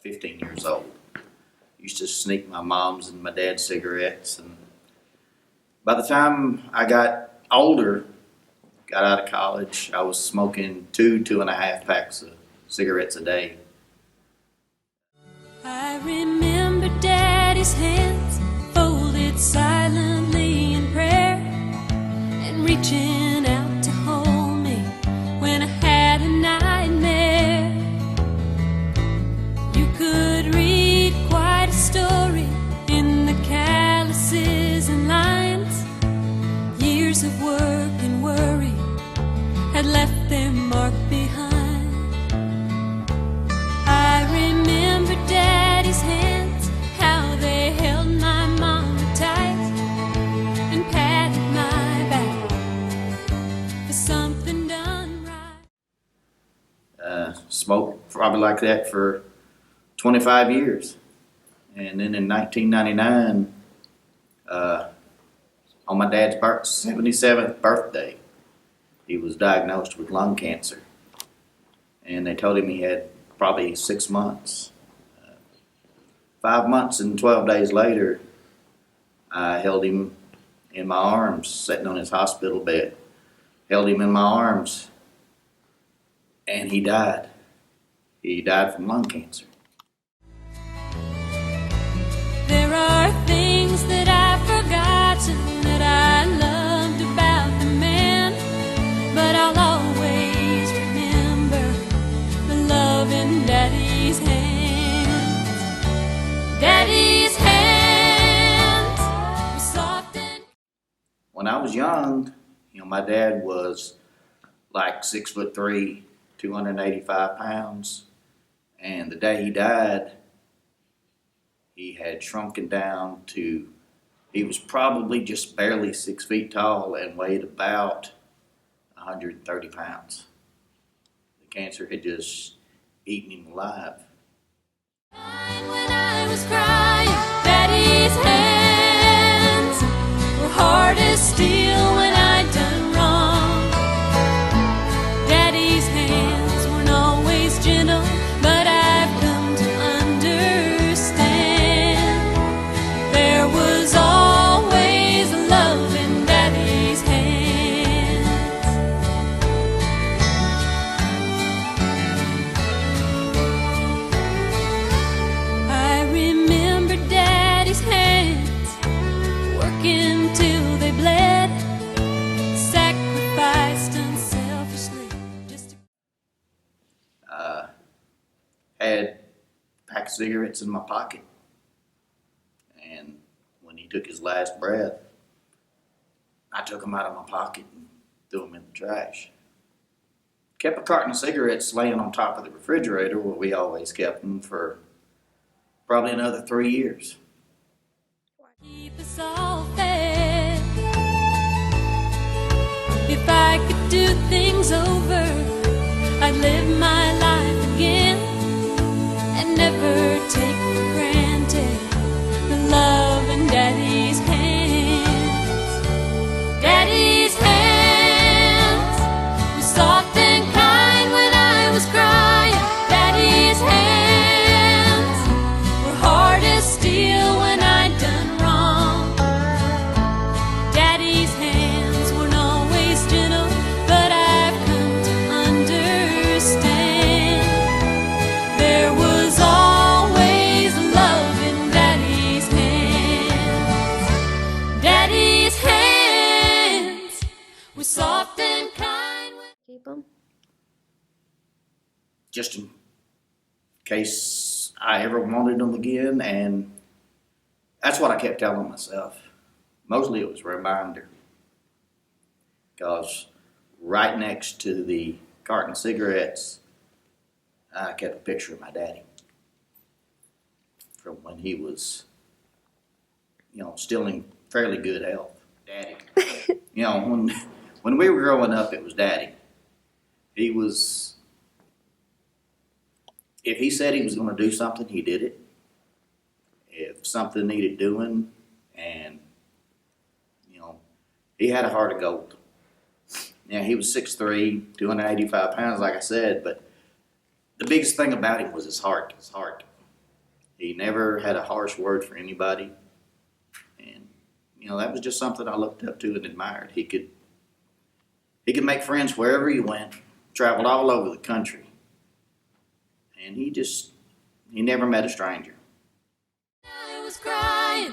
15 years old. Used to sneak my mom's and my dad's cigarettes, and by the time I got older, got out of college, I was smoking 2.5 packs of cigarettes a day. I remember Daddy's hands folded silently in prayer and reaching out to hold me when I had a nightmare. You could read quite a story in the calluses and lines. Years of work and worry had left their mark behind. I remember Daddy's hands, how they held my mama tight and patted my back for something done right. Smoked probably like that for 25 years. And then in 1999, on my dad's 77th birthday, he was diagnosed with lung cancer. And they told him he had probably 6 months. 5 months and 12 days later, I held him in my arms, sitting on his hospital bed. Held him in my arms, and he died. He died from lung cancer. There are things that I've forgotten that I loved about the man, but I'll always remember the love in Daddy's hands. Daddy's hands were soft and... When I was young, my dad was like 6'3", 285 pounds. And the day he died, he had shrunken down to, he was probably just barely 6 feet tall and weighed about 130 pounds. The cancer had just eaten him alive. When I was crying, Daddy's hands were hard as steel when I'd done wrong. Daddy's hands weren't always gentle, but I've come to understand there was always love in Daddy's hands. I remember Daddy's hands working till they bled, sacrificed unselfishly just to... Had a pack of cigarettes in my pocket. And when he took his last breath, I took them out of my pocket and threw them in the trash. Kept a carton of cigarettes laying on top of the refrigerator where we always kept them for probably another 3 years. Keep us all fed. If I could do things over, I'd live my life again and never take for granted the love in Daddy's hands. Daddy's hands were soft and kind when I was crying. Daddy's hands were hard as steel when I'd done wrong. Daddy's hands weren't always gentle, but I've come to understand there was always love in Daddy's hands. Daddy's hands were soft and kind. Keep them. Just in case I ever wanted them again, and that's what I kept telling myself. Mostly it was a reminder, because right next to the carton of cigarettes, I kept a picture of my daddy from when he was, still in fairly good health. Daddy. When we were growing up, it was Daddy. He was, if he said he was going to do something, he did it. If something needed doing, and, he had a heart of gold. Now, he was 6'3", 285 pounds, like I said, but the biggest thing about him was his heart. He never had a harsh word for anybody. And, that was just something I looked up to and admired. He could make friends wherever he went, traveled all over the country. And he never met a stranger. I was crying.